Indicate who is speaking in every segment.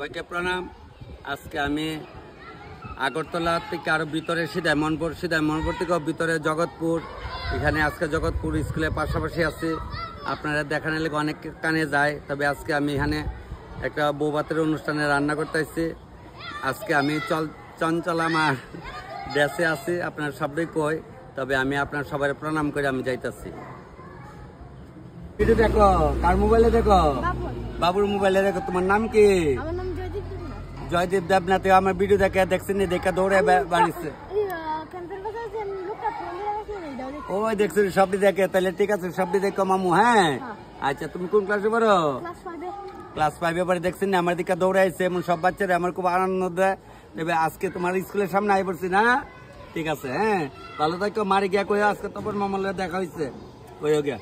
Speaker 1: সবাইকে প্রণাম। আজকে আমি আগরতলা থেকে আরো ভিতরে সিধামনপুর থেকে ভিতরে জগৎপুর, এখানে আজকে জগৎপুর স্কুলের পাশাপাশি আছে। আপনারা দেখানোর লেগে অনেক কানে যায়, তবে আজকে আমি এখানে একটা বৌভাতের অনুষ্ঠানে রান্না করতে আসছি। আজকে আমি চঞ্চলা মার দেশে আছি, আপনার সবটাই কই, তবে আমি আপনার সবাই প্রণাম করে আমি যাইতেছি। ভিডিও দেখো, কার মোবাইলে দেখো? বাবুর মোবাইলে দেখো। তোমার নাম কি? জয়দীপ দেবনাথ। আমার ভিডিও দেখছেন, দেখে দৌড়ে বাড়িছে। ওই দেখছেন সবটি দেখে, তাহলে ঠিক আছে, সবটি দেখো মামু। হ্যাঁ আচ্ছা, তুমি কোন ক্লাসে পড়ো? ক্লাস 5 এ পড়ে। দেখছেন না আমার দিকে দৌড়ে আসছে, এমন সব বাচ্চারা আমার খুব আনন্দ দেয়। তবে আজকে তোমার স্কুলের সামনে আই পড়ছি না, ঠিক আছে। হ্যাঁ ভালো থাকো। মারি গিয়া কই আজকে তখন মামার দেখা হয়েছে, কইও গিয়া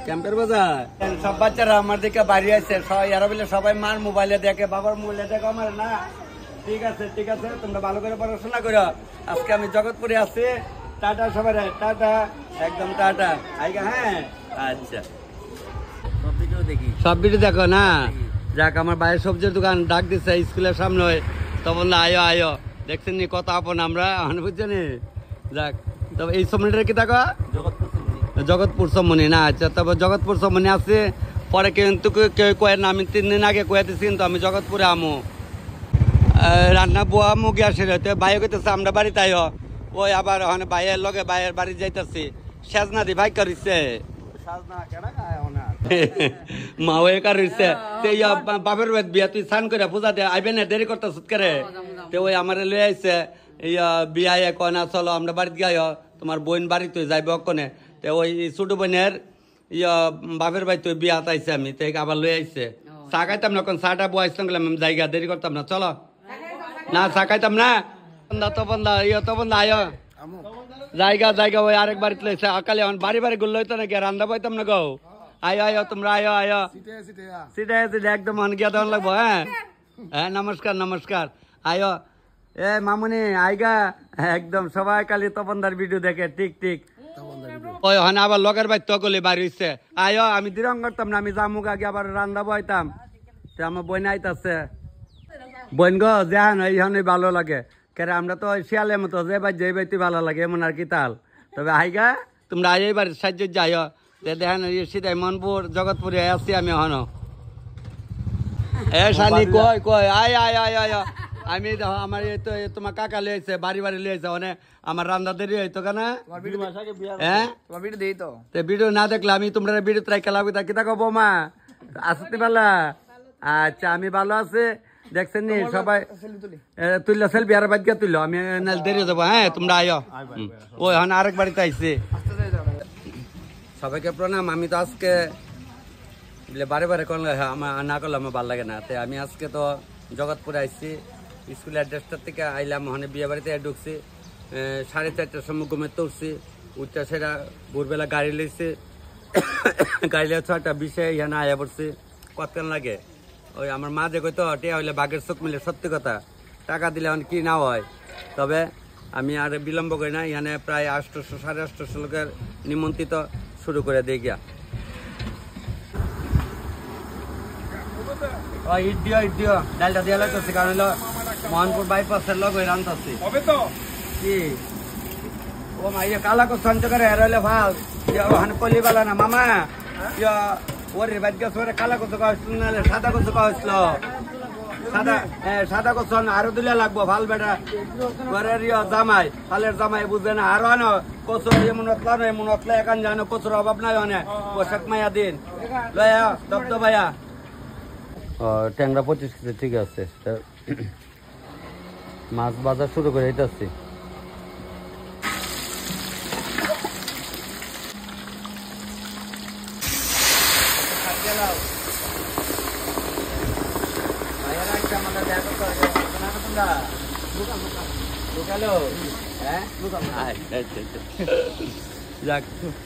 Speaker 1: ক্যাম্পের বাজার। সব বাচ্চারা আমার দিকে বাড়ি আসছে, এরা বলে সবাই মার মোবাইলে দেখে, বাবার মোবাইলে দেখো আমার না। ঠিক আছে ঠিক আছে, তোমরা ভালো করে পড়াশোনা করো। আজকে আমি জগৎপুরে আছি। টাটা সবাই, টাটা, একদম টাটা। আইগা। হ্যাঁ আচ্ছা, সব ভিডিও দেখো না। যাক, আমার বাইরের সবজির দোকান ডাক দিচ্ছে স্কুলের সামনে, তখন আয়ো আয়ো। দেখছেন নি কত আপন আমরা, বুঝছেন? যাক, তবে এই সমনিটা কি দেখো? জগৎপুর সমনি না। আচ্ছা, তবে জগৎপুর সমনি আছে। পরে কিন্তু কেউ কয়ে না, আমি 3 দিন আগে কয়ে দিচ্ছি কিন্তু আমি জগৎপুরে আমু রান্না বোয়া মুখ আসে। ভাইও কইতেছে আমরা বাড়িতে আয়ো। ওই আবার ওখানে ভাইয়ের লগে ভাইয়ের বাড়ি যাইতেছি। সেজনা দি ভাই করিছে মা ওই কারিছে। বাপের বাড়ি বিয়া তুই স্নান করে পূজা দে আইবে না, দেরি করতেছ করে। তো ওই আমার লয়ে আইছে বিয়া কনা, চলো আমরা বাড়িতে গাই, তোমার বোন বাড়িতে যাইবে অকনে। তো ওই ছোট বোনের বাপের বাড়ি তুই বিয়া আইছে, আমি তো আবার লয়ে আইছে। চা খাইতাম না, কোন চাটা বয়াইছিলাম, আমি জায়গা দেরি করতাম না, চলো না চা খাইতাম না। তখন আয় জায়গা ওই আরেক বাড়িতে লইছে আকালে বাড়ি বাড়ি গুলো হইতো নাকি, রান্না পাইতাম না গো। আয় তোমরা আয় সিটে একদম গিয়া দেওয়ান লাগবো। হ্যাঁ হ্যাঁ, নমস্কার নমস্কার। আয় এ মামুনি আইগা, একদম সবাই কালি তপনদার ভিডিও দেখে। ঠিক ঠিক, ওই ওখানে আবার লগের বাড়ি তকলি বাড়ি হইছে। আয় আমি দিরং করতাম না, আমি জামুক আগে আবার রান্না বইতাম। আমার বই আইতাছে। বোন গো যান এইখানে ভালো লাগে, কেরে আমরা তো শিয়ালের মতো যে বাইতে ভালো লাগে এমন আর কি তাল। তবে আইগা তোমরা আই বাড়ির সাহায্য যাই, দেখেন সিধাই মনপুর জগৎপুরে আসছি আমি এখন। এ সানি কই কই আয় আয় আয় আয়। আমি আমার এই তো তোমার কাকা লিয়েছে, বাড়ি লিয়েছে, মানে আমার রান্না দেরি হইতো কেন। হ্যাঁ ভিডিও না দেখলে আমি তোমরা ভিডিও ট্রাই খেলা কি থাকো বৌমা আসতে পারলা? আচ্ছা আমি ভালো আছে। দেখছেন নি সবাই তুললো সেলফি, আর বাদ গিয়া তুললো, আমি দেরি যাবো। হ্যাঁ তোমরা আয়। ওই এখন আরেক বাড়িতে আইসি। সবাইকে প্রণাম। আমি তো আজকে বারে করলে আমার না করলে আমার ভালো লাগে না। তো আমি আজকে তো জগৎপুরে আইসি, স্কুলের অ্যাড্রেসটার থেকে আইলাম। ওখানে বিয়ে বাড়িতে ঢুকছি 4:30টার সময় ঘুমে তুলছি, উঠটা সেটা ভোরবেলা গাড়ি লইছি। গাড়ি লিয়ে 6:20 এখানে আয়া পড়ছি। কতক্ষণ লাগে? ওই আমার মা যে কইতো টিয়া হইলে বাঘের চোখ মিলে, সত্যি কথা, টাকা দিলে এখন কি না হয়। তবে আমি আর বিলম্ব করি না, এখানে প্রায় 800 850 লোকের নিমন্ত্রিত শুরু করে দিয়ে গিয়া। ইট দিও ডালটা দিয়ে লাগতেছি, কারণ হলো মোহনপুর বাইপাসের লগ হয়ে রান্তাছি কি। ও মা ইয়ে কালা কো সঞ্চ করে হেরাইলে ভাল ওখানে পল্লি বালা না মামা। ওরে বাদ গেছে, ওরে কালা কচু খাওয়াইছিল না, সাদা কচু খাওয়াইছিল। সাদা কচু আরো দিলে লাগবো ভাল বেটা। জামাই ফালের জামাই বুঝবে না, আরো আনো কচু এমন এখান জানো কচুর অভাব নাই। অনেক পোশাক মাইয়া দিন লয়া দপ্ত ভাইয়া। ট্যাংরা 25 কেজি, ঠিক আছে। মাছ বাজার শুরু করে দিতেছি।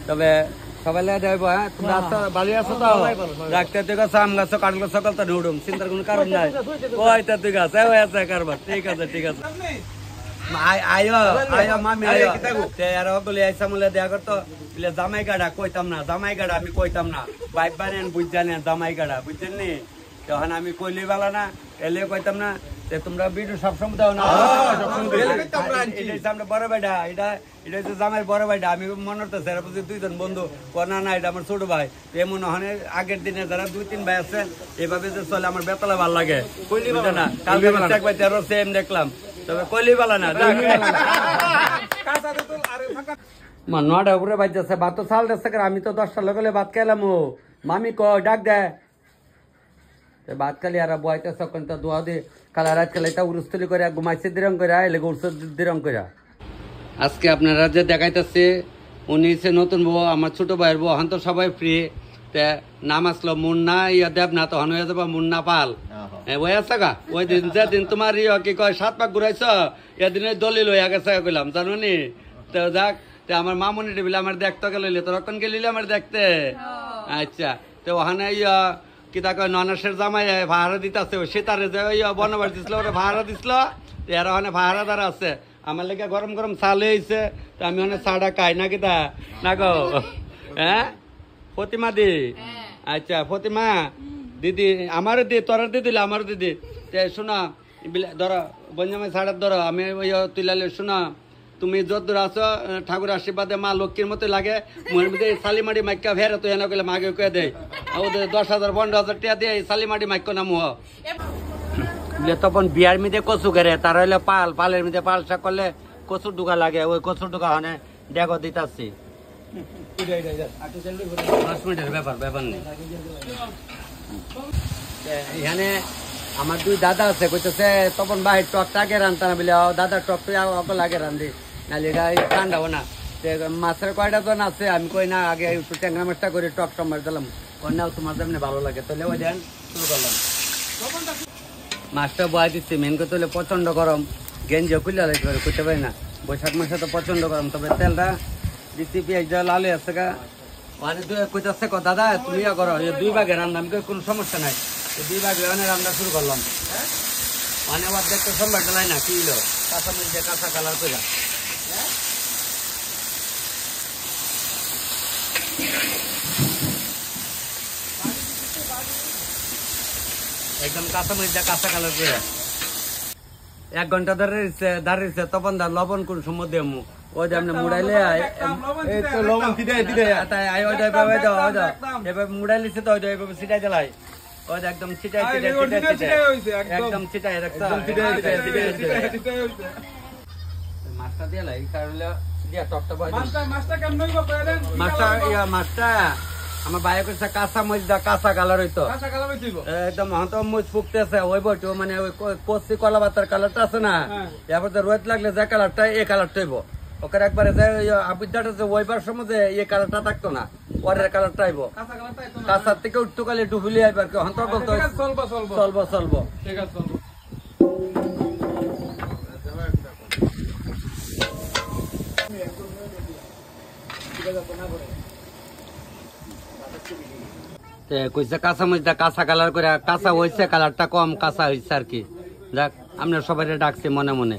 Speaker 1: তবে সবাই বাড়ি আছো তো, রাখতে তুই গাছ আম গাছ কাঠ গাছ সকল তো ঢুড়ুম, চিন্তার কোনো কারণ নাই। ওই তো তুই গাছ আছে কারবার। ঠিক আছে ঠিক আছে, আয়ো আয়ো মামি আয়ো। আর বলে আইসা মূল্য দেয়া করতো জামাই গাড়া কইতাম না, জামাই গাড়া আমি কইতাম না। বাইক বানেন বুঝ জানেন জামাই গাড়া, বুঝছেন নি? তখন আমি কইলি বালা না এলে কইতাম না যে তোমরা ভিডিও সবসময় দাও না এটা আমরা বড় ভাইটা এটা এটা হচ্ছে জামাইয়ের বড় ভাইটা আমি মনে করতেছি এর প্রতি দুইজন বন্ধু না না এটা আমার ছোট ভাই এমন ওখানে আগের দিনে যারা 2-3 ভাই আছে এভাবে যে চলে আমার বেতলা ভালো লাগে না কালকে এক ভাই 13 সেম দেখলাম তবে কইলি বালা না মা 9টা উপরে বাজছে ভাত তো চাল দিচ্ছে আমি তো 10টা লগলে ভাত খাইলাম ও মামি ক ডাক দে ভাত খালি আর বয়তেছে তো দোয়া দিয়ে কালা রাত খেলে তা উরুস্তলি করে ঘুমাইছে দিরং করে এলে উরুস দিরং করে আজকে আপনারা যে দেখাইতেছে উনি হচ্ছে নতুন বউ আমার ছোট ভাইয়ের বউ এখন তো সবাই ফ্রি নাম আসলো মুন্না ইয়া দেব না তখন হয়ে যাবো মুন্না পাল ওই আছে গা ওই দিন যেদিন তোমার কি কয় 7 পাক ঘুরাইছ এদিনে দলিল হইয়া গেছে কইলাম জানো নি তো যাক আমার মামুনি টেবিল আমার দেখতে গেল তো রক্ষণ গেলিলে আমার দেখতে আচ্ছা তো ওখানে ইয়া কি তা কয় ননাসের জামাই ভাড়া দিতেছে সে তারে যে ওই বনবাস দিছিল ওরা ভাড়া দিছিল এরা ওখানে ভাড়াদার আছে আমার লেগে গরম গরম চাল হয়েছে তো আমি ওখানে চাটা খাই না কিতা না গো হ্যাঁ ফতিমা দি আচ্ছা ফতিমা দিদি আমারও দি তোর দিদি আমার দিদি শোনা ধরো বঞ্জামাই ছাড়ার ধরো আমি ওই তুলালে শোনা তুমি যদ্দূর আছো ঠাকুর আশীর্বাদে মা লক্ষ্মীর মতো লাগে মনের মধ্যে শালিমাটি মাইকা ফেরে তো এনে কইলে মাকে কয়ে দেয় ওদের 10,000 15,000 টাকা দিয়ে শালিমাটি মাইক নামু তখন বিয়ার মধ্যে কচু করে তার হইলে পালের মধ্যে পাল শাক করলে কচুর ডুকা লাগে ওই কচুর ডুকা হনে দেখো দিতাছি 10 মিনিটের ব্যাপার নেই এখানে আমার 2 দাদা আছে কইতেছে তখন ভাই টকটা আগে রান্তানা বলে দাদা টকটা লাগে রান্ধি নাহলে এটা ঠান্ডা হো না মাছের কয়টা তো আছে আমি কই না আগে একটু ট্যাংরা মাছটা করে টক সম্বার দিলাম কন্যাও তোমার যেমনি ভালো লাগে তাহলে ওই দেন শুরু করলাম মাছটা বয়া দিচ্ছি মেন করতে হলে প্রচন্ড গরম গেঞ্জি খুলে লাগবে করতে পারি না বৈশাখ মাসে তো প্রচন্ড গরম তবে তেলটা দিচ্ছি পেঁয়াজ লালে আছে গা মানে কইতেছে দাদা তুমি করো 2 ভাগে রান্না আমি কোনো সমস্যা নাই 2 ভাগে রান্না শুরু করলাম মানে আবার দেখতে সম্ভব লাই না কি হলো কাঁচা মরিচে কাঁচা কালার করে একদম কাঁচা মরিচে কাঁচা কালার করে 1 ঘন্টা ধরে দাঁড়িয়েছে তখন লবণ কোন সময় দেবো ওই যে মুড়াইলে এবার মুড়াইলিছে তো এভাবে ছিটাই দিলাই ওই একদম ছিটাই একদম ছিটাই মাছটা দিয়ে লাই কারণ মাছটা আমার বাইরে করছে কাঁচা মরিচ দা কাঁচা কালার হইতো একদম হত মরিচ ফুকতেছে ওই বইটো মানে ওই কচি কলা পাতার কালারটা আছে না এরপর তো রোদ লাগলে যে কালারটা এই কালারটা হইব ওকে একবারে যে আবিদ্যাটা যে ওইবার সময় যে এই কালারটা থাকতো না পরের কালারটা আইব কাঁচার থেকে উঠতো কালে ডুবুলি আইবার কেউ হন্ত বলতো চলবো ঠিক আছে কইছে কাঁচা মরিচটা কাঁচা কালার করে কাঁচা হয়েছে কালারটা কম কাঁচা হয়েছে আর কি যাক আমরা সবাই ডাকছি মনে মনে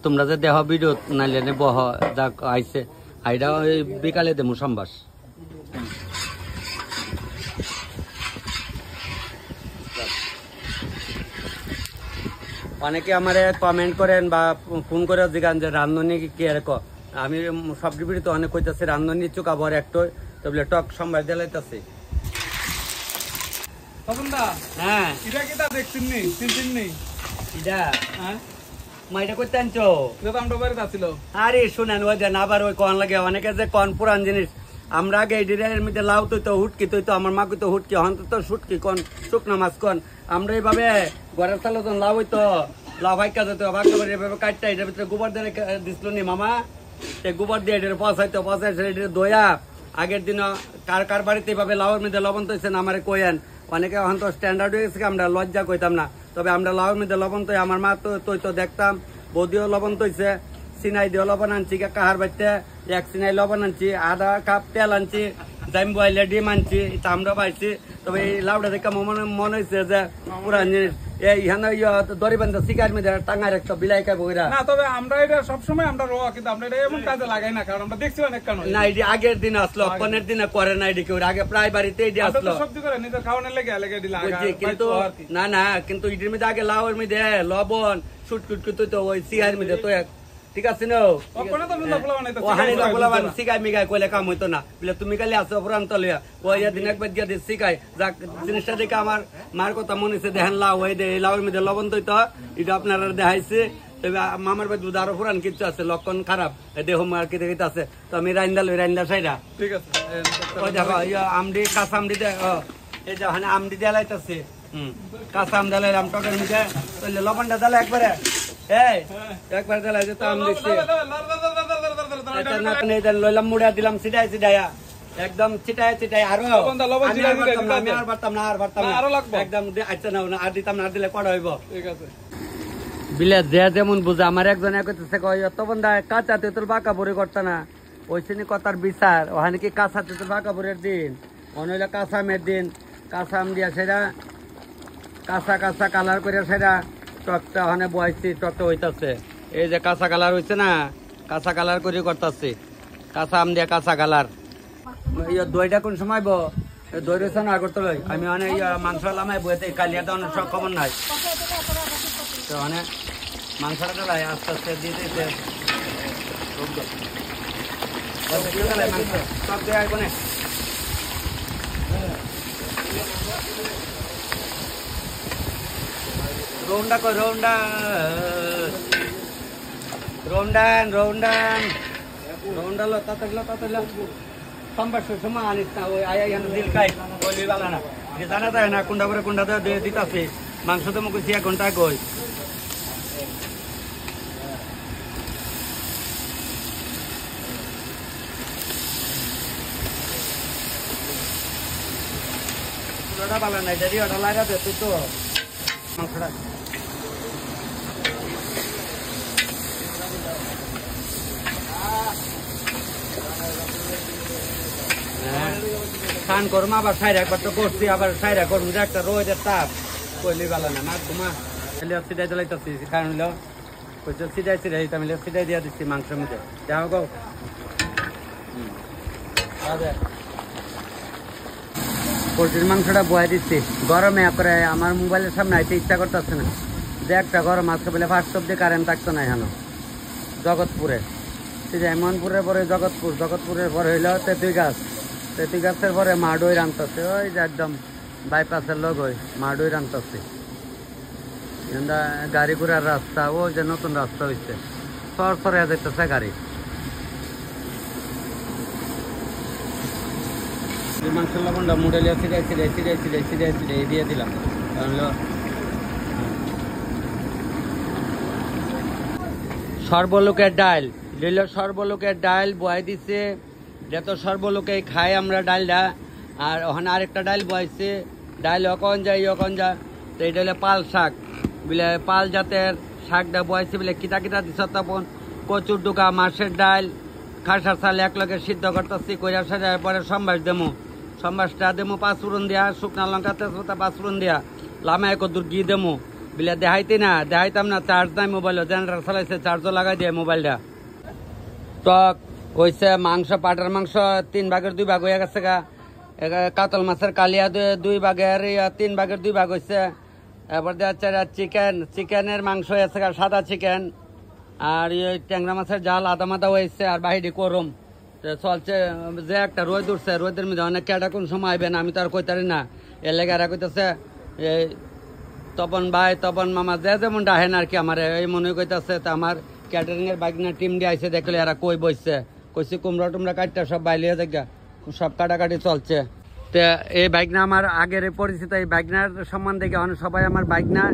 Speaker 1: তোমরা যে দেহ ভিডিও নাইলে বহ যাক আইছে আইডা ওই বিকালে দেবো সম্বাস অনেকে আমার কমেন্ট করেন বা ফোন করে জিগান যে রান্ধনি কি এরকম আমি সব ভিডিওতে অনেক কইতেছি রান্ধনি চুকা বড় একটা তবে টক সম্বাস দিলাইতেছি হ্যাঁ মাইটা করতে আনছো আরে শুনেন ওই যে আবার ওই কন লাগে অনেকে যে কন পুরান জিনিস আমরা আগে এই ডিরের মধ্যে লাউ তো হুটকি তো আমার মা তো হুটকি হন তো শুটকি কন শুকনো মাছ কন আমরা এইভাবে ঘরের চালে তো লাউ হইতো লাউ ভাই কাজ হতো ভাগ করে এভাবে কাটটা এটার ভিতরে গোবর দিয়ে দিছিল নি মামা গোবর দিয়ে এটা পচাইতো পচাইছে এটা দইয়া আগের দিন কার কার বাড়িতে এইভাবে লাউর মধ্যে লবণ তৈছেন আমার কইেন অনেকে এখন তো স্ট্যান্ডার্ড হয়ে গেছে আমরা লজ্জা কইতাম না তবে আমরা লাউর মধ্যে লবণ তৈ আমার মা তো দেখতাম বৌদিও লবণ তৈছে সিনাই দিয়ে লবণ আনছি কাহার বাড়িতে 1 সিনাই লবণ আনছি আধা কাপ তেল আনছি জাইম বয়লে ডিম আনছি এটা আমরা পাইছি তবে এই লাউটা দেখে মনে হয়েছে যে পুরান জিনিস এই ইহানা দড়ি বান্ধা শিকার মধ্যে টাঙ্গাই রাখতো বিলাই খাই বইরা
Speaker 2: না তবে আমরা এটা সবসময় আমরা রোয়া কিন্তু আমরা এটা এমন কাজে লাগাই না কারণ আমরা দেখছি অনেক কারণ
Speaker 1: না এটি আগের দিন আসলো অপনের দিনে করে না এটি কেউ আগে প্রায় বাড়িতে এটি আসলো
Speaker 2: সবজি করে নিজের খাওয়ানোর লেগে লেগে দিলা
Speaker 1: কিন্তু না না কিন্তু ইটির মধ্যে আগে লাউয়ের মধ্যে লবণ ছুটকুট কুট তো ওই সিগার মধ্যে তো ঠিক আছে না শিকাই মিগাই কইলে কাম হইতো না বলে তুমি খালি আসো অপরান্ত লিয়া ওই দিন একবার গিয়ে শিকাই যাক জিনিসটা দেখে আমার মার কথা মনে হচ্ছে দেখেন লাউ ওই লাউয়ের মধ্যে লবণ তো এটা আপনারা দেখাইছে তবে মামার বাড়ি দুধ আরো পুরান কিছু আছে লক্ষণ খারাপ দেহ মার কি দেখিতে আছে তো আমি রাইন্দা লই রাইন্দা সাইডা
Speaker 2: ঠিক আছে
Speaker 1: ওই দেখো আমডি কাঁচা আমডি এই যে ওখানে আমডি দেলাইতেছে কাঁচা আম দেলাইলাম টকের মধ্যে লবণটা দেলা একবারে একবার দেলাই যেত আম দেখছি লইলাম মুড়া দিলাম ছিটাই ছিটাইয়া একদম ছিটাই ছিটাই আরো আমি আর পারতাম না আর পারতাম না একদম আচ্ছা না আর দিতাম না আর দিলে কড়া হইব
Speaker 2: ঠিক আছে
Speaker 1: বিলে যে যেমন বুঝে আমার একজন কইতেছে তখন কাঁচা তেঁতুল বাঁকা বুড়ি করতো না ওই শ্রেণী কথার বিচার ওখানে কি কাঁচা তেঁতুল বাঁকা বুড়ির দিন অনইলে কাঁচা আমের দিন কাঁচা আম দিয়া সেটা কাঁচা কাঁচা কালার করে সেটা টকটা ওখানে বয়সি টকটা হইতাছে এই যে কাঁচা কালার হইছে না কাঁচা কালার করে করতেছে কাঁচা আম দিয়া কাঁচা কালার দইটা কোন সময় দই রয়েছে না আগরতলায় আমি অনেক মাংস লামাই বইতে কালিয়াতে অনেক সব খবর নাই তো অনেক মাংসটা চালাই আস্তে আস্তে দিয়ে দিতে মাংস সব দেয় কোনে রৌন্ডা কই রৌন্ডালো তাড়াতাড়ি সম্বাস সময় আনিস না ওই আয়া দিল খাই বলি বালা না যে জানা যায় না কুন্ডা করে কুন্ডা দিতাছে মাংস তো মুখ 1 ঘন্টা কই বালা নাই যদি ওটা লাগাতে তুই তো মাংসটা খান করম আবার সাইরা একবার তো করছি আবার সাইরা করম যে একটা রোদের তাপ কইলি বালা না না ঘুমা সিটাই চালাইতেছি খান হইলো কইছে সিটাই আমি সিটাই দিয়া দিচ্ছি মাংসের মধ্যে যাও গো পোলট্রির মাংসটা বয়া দিচ্ছি গরমে করে আমার মোবাইলের সামনে আইতে ইচ্ছা করতেছে না যে একটা গরম আজকে বলে ফার্স্ট অব্দি কারেন্ট থাকতো না এখানে জগৎপুরে মনপুরের পরে জগৎপুরের পরে হইল তেঁতুই গাছের পরে মাডই রানতেছে ওই যে একদম বাইপাসের লোক ওই মাডই রানতেছে গাড়ি ঘোড়ার রাস্তা ওই যে নতুন রাস্তা হয়েছে সর যেতেছে গাড়ি মাংসের লবণটা মুড়েলিয়া ছিটাই দিয়ে দিলাম সর্বলোকের ডাল সর্বলোকের ডাল বয় দিছে যত সর্বলোকে খাই আমরা ডালটা আর ওখানে আরেকটা ডাল বয়ছে ডাল অকন যায় তো এটা হলে পাল শাক বলে পাল জাতের শাকটা বয়ছে বলে কিটা দিছ তখন কচুর ডুকা মাছের ডাল খাসার চাল এক লগে সিদ্ধ করতেছি কইরা সাজার পরে সম্বাসটা দেমো 5 ফোড়ন দিয়া শুকনা লঙ্কা তেজপাতা 5 ফোড়ন দিয়া লামায় কদ্দুর ঘি দেমো বলে দেখাইতাম না চার্জ নাই মোবাইল জেনারেটর চালাইছে চার্জও লাগাই দিয়ে মোবাইলটা টক হয়েছে মাংস পাটার মাংস 3 ভাগের 2 ভাগ হয়ে গেছে গা কাতল মাছের কালিয়া 2 ভাগের 3 ভাগের 2 ভাগ হয়েছে এবার দেওয়া চিকেনের মাংস হয়েছে গা সাদা চিকেন আর ট্যাংরা মাছের জাল আদা মাদা হয়েছে আর বাহিরে করম চলছে যে একটা রোদ উঠছে রোদের মধ্যে অনেক কেটা কোন সময় আইবেন আমি তো আর কইতারি না এর লেগে এরা কইতেছে এই তপন ভাই তপন মামা যে যেমন ডাহেন আর কি আমার এই মনে কইতেছে তো আমার ক্যাটারিং এর বাইক টিম দিয়ে আইসে দেখলে এরা কই বসছে কইছি কুমড়া টুমড়া কাটটা সব বাইলিয়ে দেখা সব কাটাকাটি চলছে তো এই বাইক না আমার আগের পরিচিত এই বাইকনার সম্বন্ধে অনেক সবাই আমার বাইক না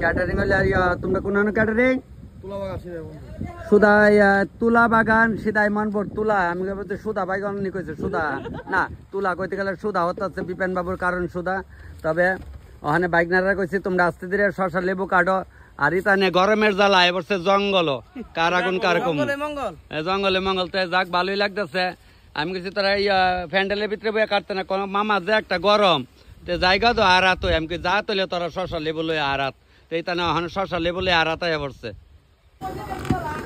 Speaker 1: ক্যাটারিং হলে তোমরা কোন ক্যাটারিং তুলা বাগান সিদাই মনপুর তুলা আমি সুদা বাগান কইছে সুদা না তুলা কইতে গেলে সুদা হচ্ছে বিপেন বাবুর কারণ সুদা তবে ওখানে বাইকনাররা কইছি তোমরা আস্তে ধীরে শসা লেবু কাটো আর ইতানে গরমের জ্বালা এবছর জঙ্গল কার আগুন কার কম জঙ্গলে মঙ্গল তো যাক ভালোই লাগতেছে আমি কইছি তোরা প্যান্ডেলের ভিতরে বইয়া কাটতে না কোন মামা যে একটা গরম তে জায়গা তো আরাত এমকি যা তোলে তোরা শশা লেবু লই আরাত তেইতা না হন শশা লেবু লই আরাত হয়ে পড়ছে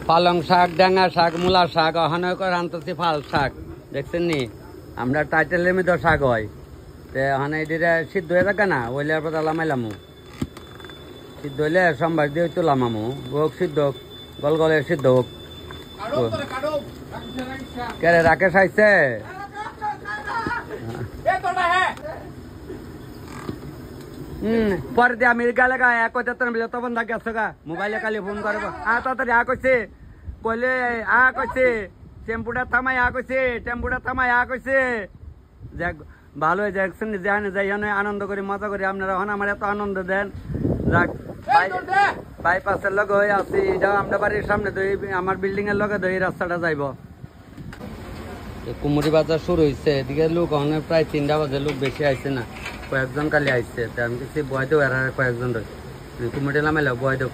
Speaker 1: পালং শাক ডাঙ্গা শাক মূলা শাক অহন করে আনতেছি ফাল শাক দেখছেন নি আমরা টাইটেলের মধ্যে শাক হয় তে হন এটিরে সিদ্ধ হয়ে থাকে না ওইলে পর লামাইলামু সিদ্ধ হইলে সোমবার দিয়ে তুলামামু হোক সিদ্ধ হোক গল গলে সিদ্ধ হোক কে রাকেশ আইছে পরে দিয়ে আমি গালে গা এক তখন থাকে আসো গা মোবাইলে কালি ফোন করবো তাড়াতাড়ি কইছে কইলে কইছে টেম্পুটা থামাই কইছে টেম্পুটা থামাই কইছে যাক ভালো হয়ে যাক যাই আনন্দ করি মজা করি আপনারা হন আমার এত আনন্দ দেন যাক বাইপাসের লগে হয়ে আছি যাও আমরা বাড়ির সামনে দই আমার বিল্ডিং এর লগে দই রাস্তাটা যাইব কুমুরি বাজার শুরু হয়েছে এদিকে লোক অনেক প্রায় 3টা বাজে লোক বেশি আইছে না কয়েকজন কালি আইছে আমি কিছু বয় দেব আর কয়েকজন কুমুরি নামাইল বয় দেব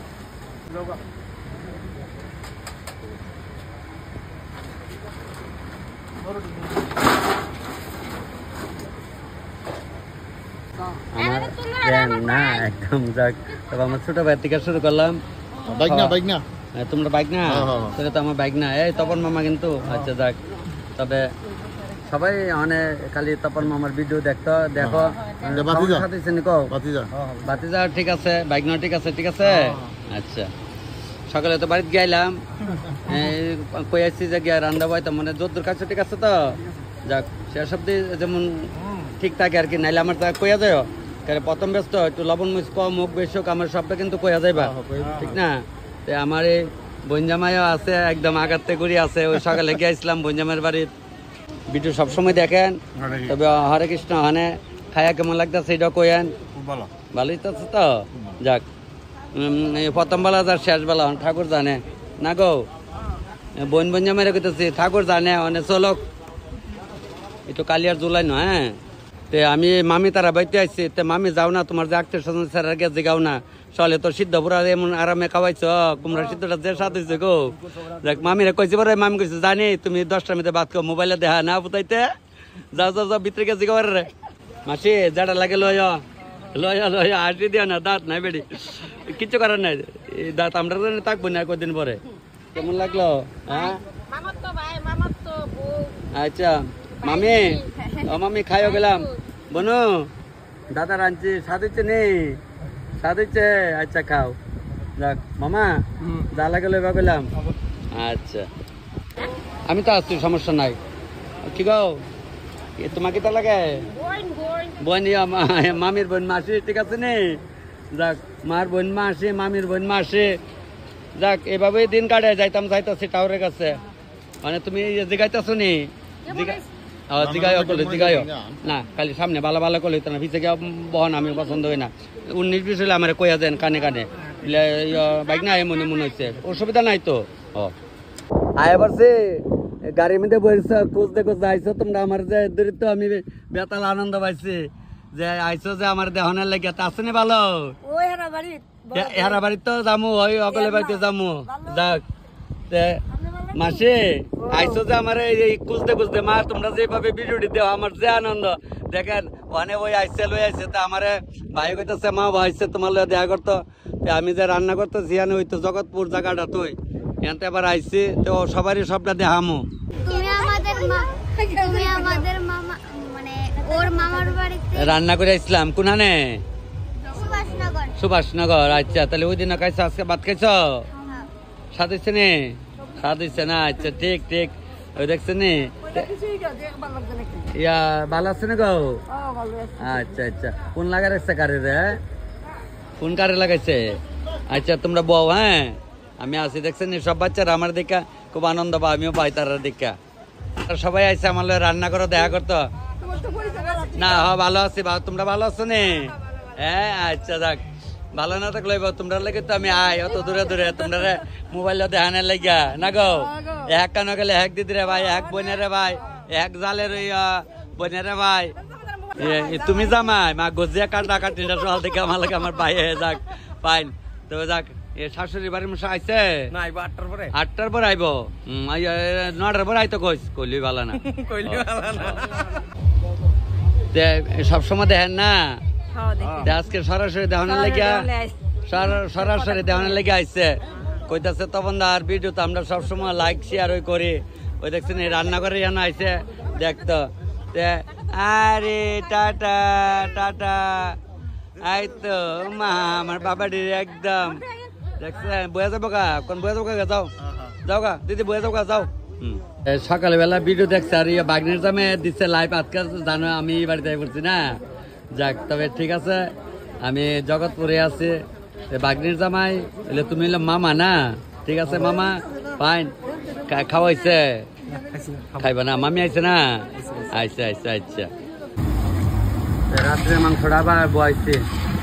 Speaker 1: আমার না একদম যাক তবে আমার ছোট ভাই থেকে শুরু করলাম তোমরা বাইক না তাহলে তো আমার বাইক না এই তপন মামা কিন্তু আচ্ছা যাক তবে সবাই মানে খালি তপন মামার ভিডিও দেখো বাতিজা ঠিক আছে বাইক না ঠিক আছে আচ্ছা সকালে তো বাড়িতে গেলাম কই আসছি যে গিয়া রান্না বয় তো মানে যদ্দুর কাছে ঠিক আছে তো যাক সেসব দিয়ে যেমন ঠিক থাকে আর কি নাইলে আমার তা কইয়া যায় প্রথম ব্যস্ত একটু লবণ মরিচ কম মুখ বেশি হোক আমার সবটা কিন্তু কইয়া যাইবা ঠিক না আমার এই বঞ্জামাইও আছে একদম আগাতে করি আছে ওই সকালে গিয়েছিলাম বঞ্জামের বাড়ির ভিডিও সবসময় দেখেন তবে হরে কৃষ্ণ হানে খায়া কেমন লাগতেছে সেটাও কইেন ভালোই তো আছে তো যাক প্রথম বেলা যার শেষ বেলা ঠাকুর জানে না গো বঞ্জামের কইতেছি ঠাকুর জানে অনেক চলক একটু কালিয়ার জুলাই ন হ্যাঁ তে আমি মামি তারা বাইতে আসছি তে মামি যাও না তোমার যে আত্মীয় স্বজন স্যার আগে জিগাও না চলে তোর সিদ্ধ পুরা এমন আরামে খাওয়াইছ কুমড়া সিদ্ধটা যে স্বাদ হয়েছে গো দেখ মামিরা কইছে পরে মামি কইছে জানি তুমি 10টার মধ্যে বাদ খাও মোবাইলে দেখা না পুতাইতে যাও ভিতরে গিয়ে জিগাও রে মাসি যাটা লাগে লয় আসি দিও না দাঁত নাই বেড়ি কিচ্ছু করার নাই দাঁত আমরা থাকবো না কদিন পরে কেমন লাগলো হ্যাঁ আচ্ছা মামি ও মামি খাইও গেলাম বনু দাদা রাঁধছি স্বাদ হচ্ছে নেই স্বাদ হচ্ছে আচ্ছা খাও যাক মামা যা লাগে লইবা গেলাম আচ্ছা আমি তো আসছি সমস্যা নাই কি গো তোমাকে তো লাগে বোন মামির বোন মাসি ঠিক আছে নে যাক মার বোন মাসি মামির বোন মাসি যাক এভাবে দিন কাটে যাইতাছি টাওয়ারের কাছে মানে তুমি জিগাইতেছো নি জিগাইও না খালি সামনে ভালো ভালো করলে তো না পিছিয়ে গিয়ে বহন আমি পছন্দ হই না 19-20 হলে আমার কইয়া দেন কানে বাইক না মনে মনে হচ্ছে অসুবিধা নাই তো আয় পারছি গাড়ির মধ্যে বসে খুঁজতে আইসো তোমরা আমার যে দূরিত আমি বেতাল আনন্দ পাইছি যে আইসো যে আমার দেহনের লেগে তা আসেনি ভালো এহারা বাড়ির তো যামু ওই অকলে বাড়িতে যামু যাক মাসে আইসো যে আমার এই খুঁজতে মা তোমরা যেভাবে ভিডিওটি দেও আমার যে আনন্দ দেখেন ওখানে ওই আইসে লই আইসে তা আমার ভাই কইতেছে মা আইসে তোমার লগে দেখা করতো আমি যে রান্না করতেছি এখানে ওই তো জগৎপুর জায়গাটা তুই এখানতে আবার আইসি তো সবারই সবটা দেখামু রান্না করে আসলাম কোনখানে সুভাষনগর আচ্ছা তাহলে ওই দিন খাইছো আজকে ভাত খাইছো স্বাদ হয়েছে নে স্বাদ হয়েছে না আচ্ছা ঠিক ওই দেখছে নে ইয়া ভালো আছে না গো আচ্ছা কোন লাগা রাখছে কারে রে কোন কারে লাগাইছে আচ্ছা তোমরা বউ হ্যাঁ আমি আছি দেখছেন সব বাচ্চারা আমার দেখা খুব আনন্দ পা আমিও পাই তারা দেখা সবাই আইসে আমার রান্না করো দেখা করতো না ভালো আছি তোমরা ভালো আছো নে হ্যাঁ আচ্ছা যাক ভালো না থাকলে তোমরা লেগে তো আমি আই অত দূরে তোমরা মোবাইল দেখানোর লাগিয়া না গো এক কানো গেলে এক দিদিরে ভাই এক বোনেরে ভাই এক জালের বোনেরে ভাই তুমি জামাই মা গজিয়া কাটিটা সকাল থেকে আমার লাগে আমার ভাই যাক পাইন তো যাক শাশুড়ি বাড়ির মশা আইছে না 8টার পরে আইব 9টার পরে আইতো কইলি ভালো না সবসময় দেখেন না তে আজকে সরাসরি দেখানোর লেগে সরাসরি দেখানোর লেগে আইছে কইতাছে তপন দা আর ভিডিও তো আমরা সবসময় লাইক শেয়ার ওই করি ওই দেখছেন এই রান্নাঘরে জানা আইছে দেখতো তে আরে টাটা টাটা এই তো মা আমার বাবাটি একদম দেখছেন বয়ে যাবো কা কোন বয়ে যাবো কা যাও যাও গা দিদি বয়ে যাও গা যাও সকালবেলা ভিডিও দেখছে আর ইয়ে বাগনের জামে দিচ্ছে লাইভ আজকে জানো আমি বাড়িতে পড়ছি না যাক তবে ঠিক আছে আমি জগৎপুরে আছি বাগনির জামাই এলে তুমি হলো মামা না ঠিক আছে মামা ফাইন খাওয়াইছে খাইবা না মামি আইছে না আইসা আইসা আচ্ছা রাত্রে মাংসটা আবার বয়াইছে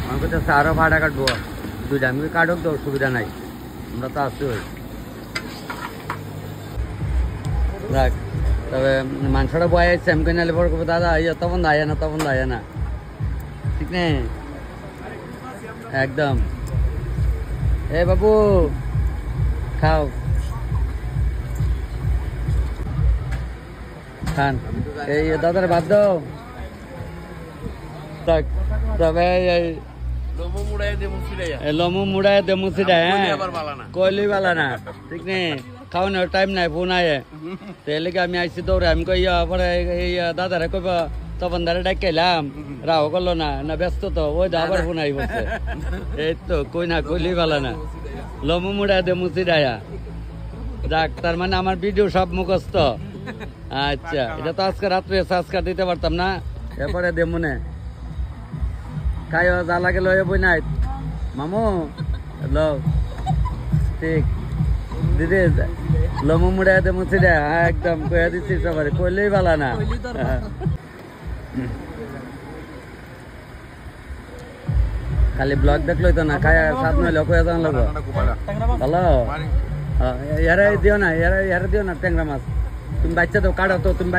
Speaker 1: আমার কাছে আরো ভাড়া কাটবো দুইটা আমি কাটক তো অসুবিধা নাই আমরা তো আছি রাখ তবে মাংসটা বয়াইছে আমি নাহলে বড় করবো দাদা ইয়ে তখন দায় না ঠিক নেই একদম এ বাবু খাও খান এই দাদার বাদ দাও তবে লমু মুড়াই দে মুসিডা হ্যাঁ কইলি বালা না ঠিক নেই খাওয়ানোর টাইম নাই ফোন আয়ে তাহলে আমি আইসি দৌড়ে আমি কই পরে এই দাদারে কইব তখন দাঁড়ে ডাকাইলাম রাও করলো না ব্যস্ত তো ওই আবার ফোন আই বলছে এই তো কই না কইলি বালা না লমু মুড়াই দে মুসিডায়া যাক তার মানে আমার ভিডিও সব মুখস্থ আচ্ছা এটা তো আজকে রাত্রে সাজকার দিতে পারতাম না এরপরে দে মনে খাই যা লাগে লয়ে বই নাই মামু লো ঠিক দিদি লমু মুড়াই দে মুসিডা একদম কয়ে দিচ্ছি সবাই কইলেই বালা না খালি ব্লগ দেখলোই তো না খায় সাত নয় লোক হয়ে যান লোক ভালো ইয়ারে দিও না ইয়ারে দিও না ট্যাংরা মাছ তুমি বাচ্চা দাও কাটো তো তুমি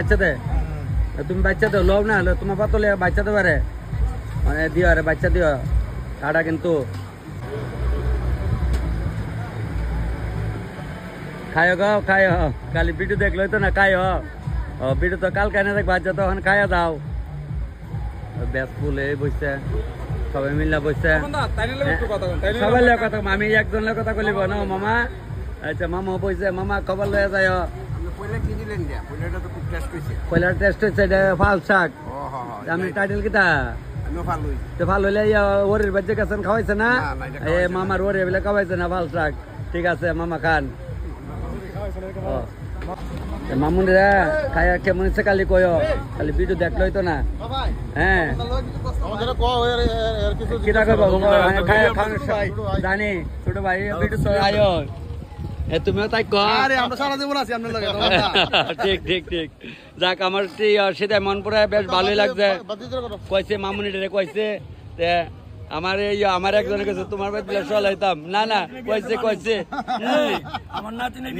Speaker 1: বাচ্চা দাও লোভ না তোমার পাতলে বাচ্চা দেবো রে মানে দিও আরে বাচ্চা দিও কাটা কিন্তু খায় গো খায় খালি ভিডিও দেখলোই তো না খায় ভিডিও তো কাল কেন দেখ বাচ্চা তখন খায়া দাও ব্যাস ফুলে বসছে সবাই মিল্লা বসছে সবাই কথা আমি একজন কথা কলিব না মামা আচ্ছা মামা বসছে মামা খবর লয়ে যায় পয়লার টেস্ট হয়েছে ফাল শাক আমি টাইটেল কিতা ভালো হইলে ওরের বাচ্চা গেছেন খাওয়াইছে না এ মামার ওরে বলে খাওয়াইছে না ফাল শাক ঠিক আছে মামা খান মামুনিরা খায়া কেমন ইচ্ছে কালি কয় খালি ভিডিও দেখলোই তো না হ্যাঁ জানি ছোট ভাই ভিডিও আয়ো তুমিও তাই ঠিক ঠিক ঠিক যাক আমার সেটা মন পড়ে বেশ ভালোই লাগছে কইছে মামুনিটারে কইছে আমার আমার একজনের কাছে তোমার বাড়ি চলাইতাম না কইছে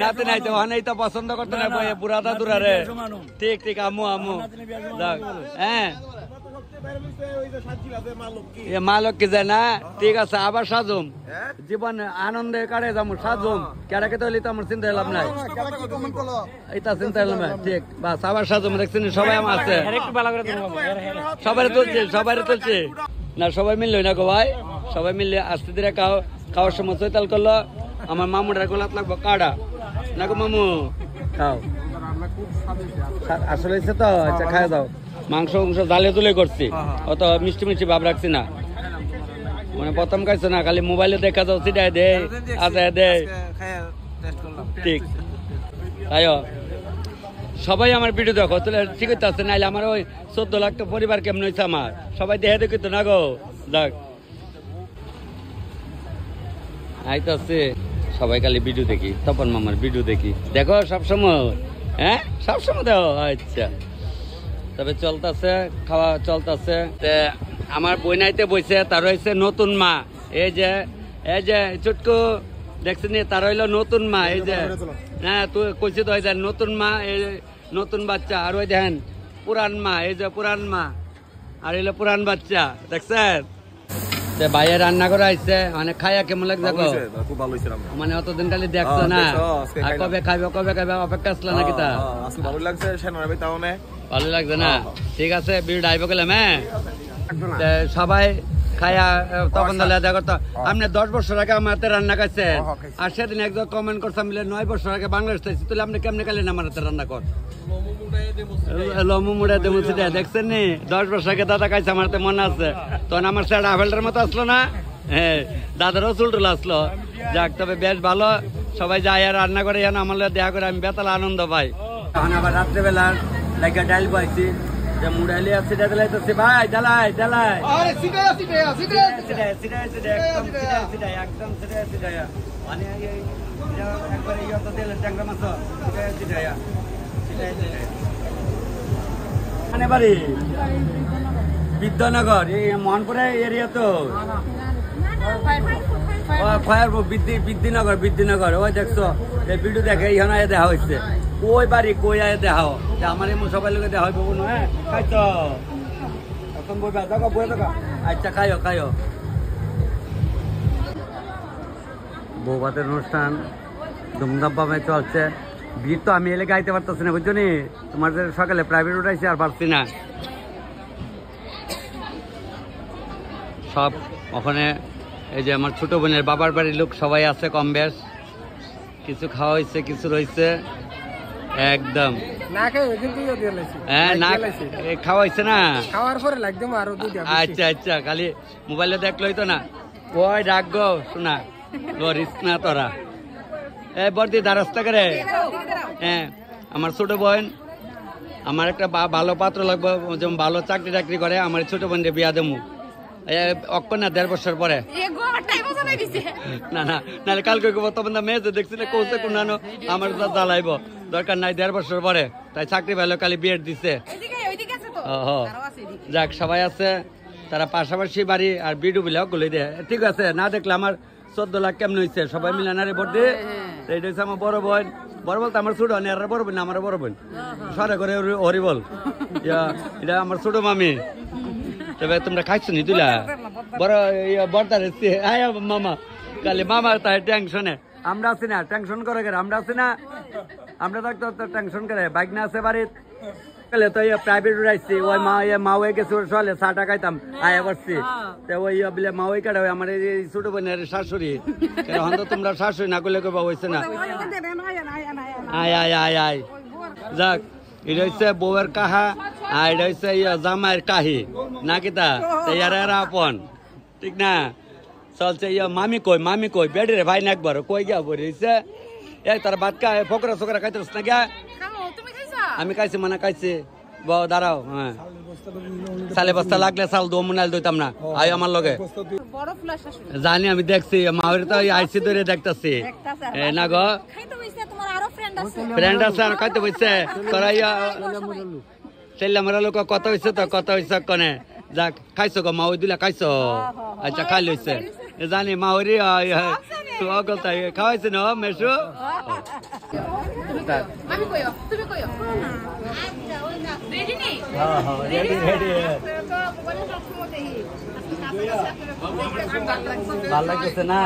Speaker 1: নাতি নাই তো ওখানে তো পছন্দ করতে না বুড়াটা দূরারে ঠিক ঠিক আমু যাক হ্যাঁ মা লক্ষ্মী যায় না ঠিক আছে আবার সাজুম জীবন আনন্দে কাটে যাবো সাজুম কেডাকে তো তো আমার চিন্তা এলাম নাই এটা চিন্তা এলাম ঠিক বাস আবার সাজুম দেখছেন সবাই আমার আছে সবাই তুলছে না সবাই মিললো না গো ভাই সবাই মিললে আস্তে ধীরে খাওয়ার সময় চৈতাল করলো আমার মামুটার গোলাপ লাগবো কাড়া না গো মামু খাও আসলে তো আচ্ছা খাই দাও মাংস জালে তুলে করছি অত মিষ্টি ভাব রাখছি না মানে প্রথম খাইছো না খালি মোবাইলে দেখা যাও সিটাই দে আচ্ছা দে ঠিক তাই সবাই আমার ভিডিও দেখো তাহলে ঠিক আছে নাইলে আমার ওই 14 লাখ তো পরিবার কেমন হয়েছে আমার সবাই দেখে দেখি তো না গো দেখ আইতাছে সবাই খালি ভিডিও দেখি তপন মামার ভিডিও দেখি দেখো সবসময় হ্যাঁ সবসময় দেখো আচ্ছা তবে চলতেছে খাওয়া চলতেছে আমার বই নাইতে বইছে তার হয়েছে নতুন মা এই যে চুটকু দেখছি তার হইলো নতুন মা এই যে হ্যাঁ তুই কইছি তো নতুন মা এই নতুন বাচ্চা আর ওই দেখেন পুরান মা এই যে পুরান মা আর এলো পুরান বাচ্চা দেখছেন ভাইয়ের রান্না করে আসছে মানে খাইয়া কেমন লাগছে মানে অতদিন খালি দেখছো না আর কবে খাইবে অপেক্ষা আসলো নাকি তা ভালো লাগছে না ঠিক আছে ভিডিও আইব গেলাম হ্যাঁ তে সবাই খায়া তখন তাহলে দেখা করতো আপনি 10 বছর আগে আমার হাতে রান্না খাইছেন আর সেদিন একজন কমেন্ট করতাম মিলে 9 বছর আগে বাংলাদেশ থাকছি তাহলে আপনি কেমনে খাইলেন আমার হাতে রান্না কর লমু মুড়া দেবো সেটা দেখছেন নি 10 বছর আগে দাদা খাইছে আমার হাতে মনে আছে তখন আমার স্যার আপেলটার মতো আসলো না হ্যাঁ দাদারও চুলটুল আসলো যাক তবে বেশ ভালো সবাই যায় আর রান্না করে যেন আমার দেখা করে আমি বেতাল আনন্দ পাই এখন আবার রাত্রেবেলা লাগে ডাইল পাইছি যে মুড়াইলে আছে ডালাইতেছে ভাই ডালাই ডালাই একদম মানে একবার ট্যাংরা মাছ মানে বাড়ি বিদ্যানগর এই মোহনপুরে এরিয়া তো বিদ্যিনগর ওই দেখছো ভিডিও দেখে এখানে দেখা হয়েছে কই বাড়ি কই আয় দেখাও আমার সবাই লোকে দেখা হইব হ্যাঁ খাইছ এখন বই দেখো বই দেখো আচ্ছা খাইও খাইও বউ ভাতের অনুষ্ঠান ধুমধাম ভাবে চলছে ভিড় তো আমি এলে গাইতে পারতেছি না বুঝছো নি তোমার সকালে প্রাইভেট উঠাইছি আর পারছি না সব ওখানে এই যে আমার ছোট বোনের বাবার বাড়ির লোক সবাই আছে কম বেশ কিছু খাওয়া হয়েছে কিছু রয়েছে একদম হ্যাঁ না খাওয়া হয়েছে না
Speaker 3: খাওয়ার পরে লাগবে আরো
Speaker 1: আচ্ছা আচ্ছা খালি মোবাইলে দেখলো তো না ওই ডাক গো শোনা রিস্ক না তোরা এই বর্দি দারাস্তা করে হ্যাঁ আমার ছোট বোন আমার একটা ভালো পাত্র লাগবে যেমন ভালো চাকরি টাকরি করে আমার ছোট বোনকে বিয়া দেবো অক্ষর না 1.5 বছর পরে না না নাহলে কালকে তখন মেয়েছে দেখছি না কৌশে কোনানো আমার জ্বালাইব দরকার নাই 1.5 বছর পরে তাই চাকরি ভালো কালি বিয়ে দিছে যাক সবাই আছে তারা পাশাপাশি বাড়ি আর বিডু বিলে গুলি দেয় ঠিক আছে না দেখলে আমার 14 লাখ কেমন হয়েছে সবাই মিলে না রে ভোট দিয়ে এটা হচ্ছে আমার বড় বোন বড় বলতে আমার ছোট বোন আর বড় বোন আমার বড় বোন সরে করে হরিবল এটা আমার ছোট মামি তবে তোমরা খাইছো নি তুলা বড় বর্দার মামা কালি মামা তাই টেনশনে আমরা আছি না টেনশন করে আমরা আছি না আমরা তো টেনশন করে বাইক না আছে বাড়ির তো প্রাইভেট উড়াইছি ওই মা হয়ে গেছে সলে 6 টাকা খাইতাম আয়া করছি ওই বলে মা ওই কাটা আমার এই ছোট বোনের শাশুড়ি এখন তো তোমরা শাশুড়ি না করলে কেবা হয়েছে না আয় আয় আয় আয় যাক এটা হচ্ছে বউয়ের কাহা আর এটা হচ্ছে জামাইয়ের কাহি না কিতা এরা আপন ঠিক না চলছে মামি কই বেডে রে ভাই না একবার কই গিয়া বলেছে এই তার ভাত খায় ফকরা ফকরা খাইতেছ না গিয়া আমি খাইছি মানে খাইছি দাঁড়াও হ্যাঁ সালে বস্তা লাগলে চাল দো মুনাল দইতাম না আই আমার লগে জানি আমি দেখছি মায়ের তো আইসি ধরে দেখতেছি না গো ফ্রেন্ড আছে আর খাইতে বসছে তোরা সেলে আমার লোক কত হয়েছে তো কত হয়েছে কনে যাক খাইছো গো মা ওই দিলা খাইছো আচ্ছা খাই লইছে জানি মা ওরি অগল তাই খাওয়াইছে না মেশু ভাল লাগতেছে না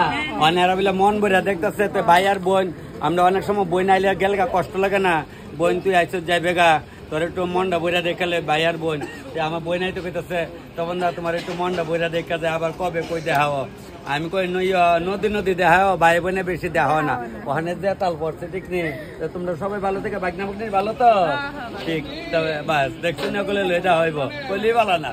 Speaker 1: অনেরা বলে মন ভরিয়া দেখতেছে তো ভাই আর বোন আমরা অনেক সময় বই নাইলে গেলে কষ্ট লাগে না বোন তুই আইস যাইবে গা তোর একটু মনটা বইরা দেখালে ভাই আর বোন আমার বই নাই তো কইতেছে তখন তোমার একটু মনটা বইরা দেখা যায় আবার কবে কই দেখাও আমি কই নদী দেখাও ভাই বোনে বেশি দেখাও না ওখানে যে তাল পড়ছে ঠিক নেই তোমরা সবাই ভালো থেকে বাগনা বাগনি ভালো তো ঠিক তবে বাস দেখছি না করলে লয়ে যাওয়া হইব কইলি ভালো না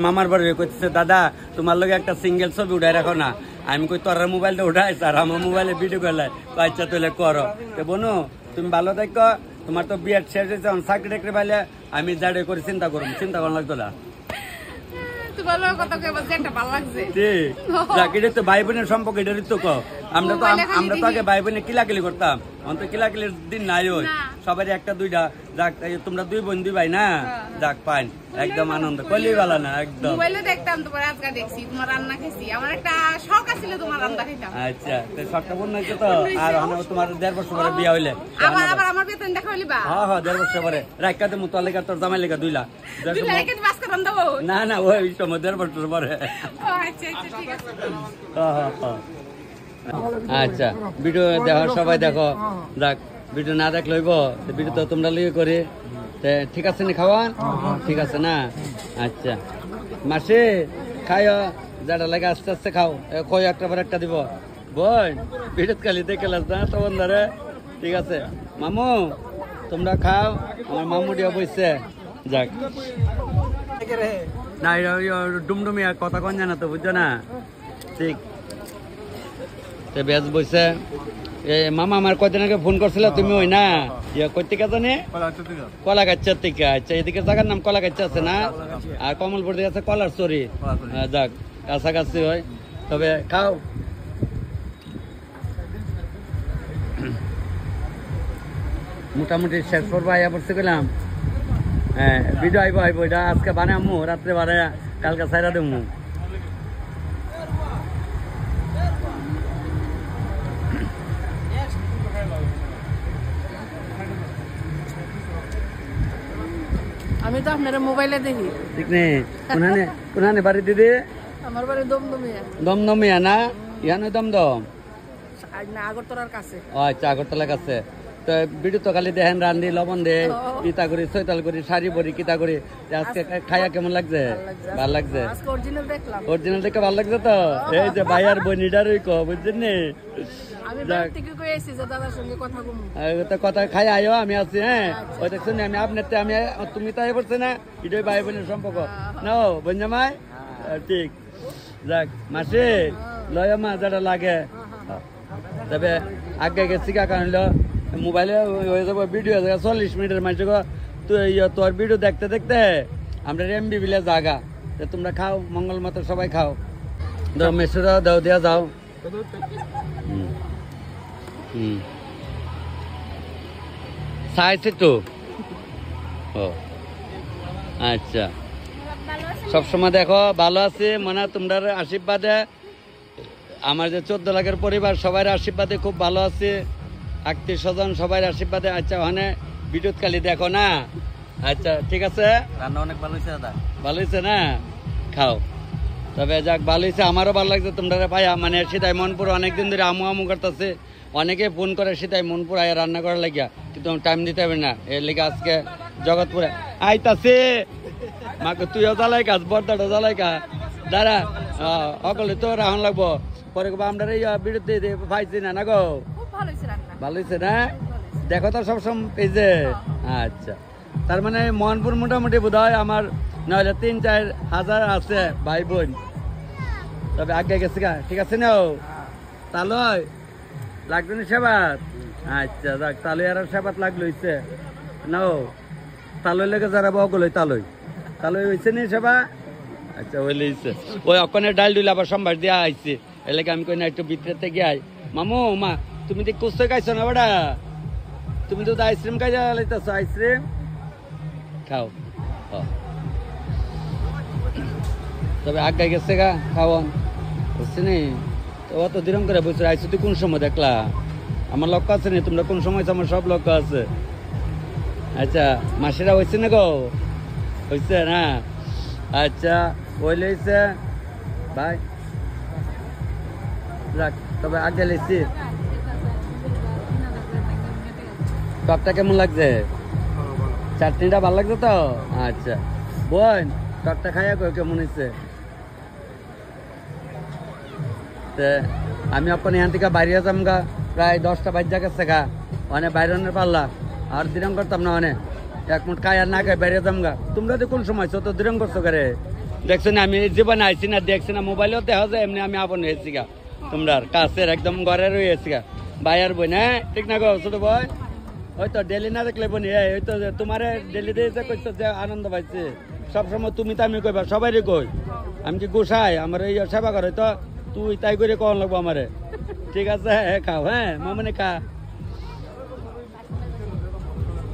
Speaker 1: মামার বাড়ি কইতেছে দাদা তোমার লগে একটা সিঙ্গেল ছবি উঠাই রাখো না আমি কই তোর মোবাইলটা উঠাইছ আর আমার মোবাইলে ভিডিও করলে আচ্ছা তুলে করো তো বোনো তুমি ভালো থাকো তোমার তো বিয়ের শেষ হয়েছে চাকরি টাকরি পাইলে আমি যাড়ে করে চিন্তা করবো চিন্তা করা লাগতো না ভাই বোনের সম্পর্ক এটা তো আমরা তো আগে ভাই বোনে কিলাকিলি করতাম অন্ত কিলাকিলির দিন নাই ওই সবারই একটা দুইটা যাক তোমরা 2 বোন 2 ভাই না যাক পাইন একদম আনন্দ কলি ভালো না একদম
Speaker 4: দেখতাম তোমার আজকে দেখছি তোমার রান্না খাইছি আমার একটা শখ আছিল তোমার রান্না খাইতাম
Speaker 1: আচ্ছা শখটা বোন হয়েছে তো আর তোমার 1.5 বছর পরে বিয়া হইলে
Speaker 4: আবার আমার বেতন দেখা হইলিবা
Speaker 1: হ্যাঁ 1.5 বছর পরে রাখা তো মুতো লেখা তোর জামাই লেখা 2 লাখ না না ওই সময় 1.5 বছর পরে আচ্ছা ভিডিও দেখো সবাই দেখো যাক ভিডিও না দেখলে হইব ভিডিও তো তোমরা লিয়ে করে ঠিক আছে নি খাওয়ান ঠিক আছে না আচ্ছা মাসে খায় যাটা লাগে আস্তে আস্তে খাও কয় একটা পর একটা দিব বোন ভিডিও কালি দেখে লাস না তো বন্ধুরে ঠিক আছে মামু তোমরা খাও আমার মামুডিয়া বইছে যাক না ডুমডুমিয়া কথা কন জানা তো বুঝছো না ঠিক বেশ বইছে মামা আমার কদিন আগে ফোন করছিল তুমি ওই না ইয়া কই থেকে জানে কলাগাচ্ছার থেকে আচ্ছা এদিকে জায়গার নাম কলাগাচ্ছা আছে না আর কমলপুর দিকে আছে কলার চরি যাক কাছাকাছি হয় তবে খাও মোটামুটি শেষ করবো আইয়া পড়ছে গেলাম হ্যাঁ ভিডিও আইব এটা আজকে বানামু রাত্রে বানায় কালকে সাইরা দেবো
Speaker 3: আমি তো আপনার মোবাইলে দেখি
Speaker 1: ঠিক নেই কোনখানে বাড়ি দিদি
Speaker 3: আমার বাড়ি দমদমিয়া
Speaker 1: দমদমিয়া না ইয়ানো দমদম
Speaker 3: না আগরতলার কাছে
Speaker 1: ও আচ্ছা আগরতলার কাছে তো ভিডিও তো খালি দেখেন রান্দি লবণ দে পিতা করি সৈতাল করি শাড়ি পরি কিতা করি আজকে খাইয়া কেমন লাগছে ভাল লাগছে
Speaker 3: অরিজিনাল দেখলাম
Speaker 1: অরিজিনাল দেখে ভাল লাগছে তো এই যে ভাই আর বোনিটারই কো বুঝছেন নি
Speaker 3: আমি বাড়ি থেকে কই আইছি যে দাদার সঙ্গে কথা কমু
Speaker 1: তো কথা খাই আইও আমি আছি হ্যাঁ ওই দেখছেন আমি আপনার আমি তুমি তাই বলছে না এটাই ভাই বোনের সম্পর্ক নাও বঞ্জামাই ঠিক যাক মাসি লয় মা যেটা লাগে তবে আগে গেছি কারণ মোবাইলে হয়ে যাবো ভিডিও 40 মিনিটের মাঝে তোর ভিডিও দেখতে দেখতে আমরা এমবি বিলে জাগা তোমরা খাও মঙ্গল মতো সবাই খাও দাও মেসুরা দাও দেওয়া যাও চাইছে তো ও আচ্ছা সবসময় দেখো ভালো আছে মনে তোমরা আশীর্বাদে আমার যে 14 লাখের পরিবার সবার আশীর্বাদে খুব ভালো আছে আত্মীয় স্বজন সবাই আশীর্বাদে আচ্ছা ওখানে বিদ্যুৎ কালি দেখো না আচ্ছা ঠিক আছে রান্না অনেক ভালো হয়েছে দাদা ভালো হয়েছে না খাও তবে যাক ভালো হয়েছে আমারও ভালো লাগছে তোমরা পাইয়া মানে সেটাই মনপুর অনেকদিন ধরে আমু করতেছে অনেকে ফোন করে সেটাই মনপুর আয়া রান্না করার লাগিয়া কিন্তু টাইম দিতে হবে না এর লেগে আজকে জগৎপুরে আইতাছে মাকে তুইও জ্বালাই কাজ বর্দাটা জ্বালাই কা দাঁড়া অকলে তো রাহন লাগবো পরে আমরা এই বিরুদ্ধে পাইছি না গো ভালো হয়েছে না দেখো তো সবসময় পেয়েছে আচ্ছা তার মানে মোহনপুর মোটামুটি বোধ হয় আমার নইলে 3-4 হাজার আছে ভাই বোন তবে আগে গেছে গা ঠিক আছে না তালয় লাগবে না সেবাত আচ্ছা যাক তালয় আর সেবাত লাগলো হইছে নাও তালয় লেগে যারা বগল তালয় তালয় হয়েছে নি সেবা আচ্ছা ওই লইছে ওই অকনে ডাল ডুল আবার সম্ভার দিয়া আইছে এলাকা আমি কই না একটু ভিতরেতে গিয়ে মামু মা তুমি তো কুস্তে খাইছো না বেটা তুমি তো আইসক্রিম খাই লাইতেছো আইসক্রিম খাও তবে আগে গেছে গা খাওয়ান বুঝছি নি তো অত দিরম করে বুঝছো আইসি তুই কোন সময় দেখলা আমার লক্ষ্য আছে নি তোমরা কোন সময় আমার সব লক্ষ্য আছে আচ্ছা মাসিরা হয়েছে না গো হয়েছে না আচ্ছা ওই লইছে ভাই যাক তবে আগে লেছি টকটা কেমন লাগছে চাটনিটা ভালো লাগছে তো আচ্ছা বোন টকটা খাইয়া কেমন হয়েছে আমি আপনার এখান থেকে বাইরে যাম গা প্রায় 10টা বাজে গেছে গা অনেক বাইরে পারলা আর দিরং করতাম না অনেক এক মুঠ খাই আর না খাই বাইরে যাম গা তোমরা তো কোন সময় তো দিরং করছো করে দেখছো না আমি জীবনে আইছি না দেখছি না মোবাইলেও দেখা যায় এমনি আমি আপন হয়েছি গা তোমরা কাছের একদম ঘরে রয়েছি গা ভাই আর বোন হ্যাঁ ঠিক না গো ছোট ভাই ওই তো ডেলি না দেখলে বোন ওই তো তোমার ডেলি দিয়েছে কইছো যে আনন্দ পাইছে সবসময় তুমি তো আমি কইবা সবাই কই আমি কি গোসাই আমার এই সেবা করে তো তুই তাই করে কন লাগবো আমারে ঠিক আছে খাও হ্যাঁ মামনি খা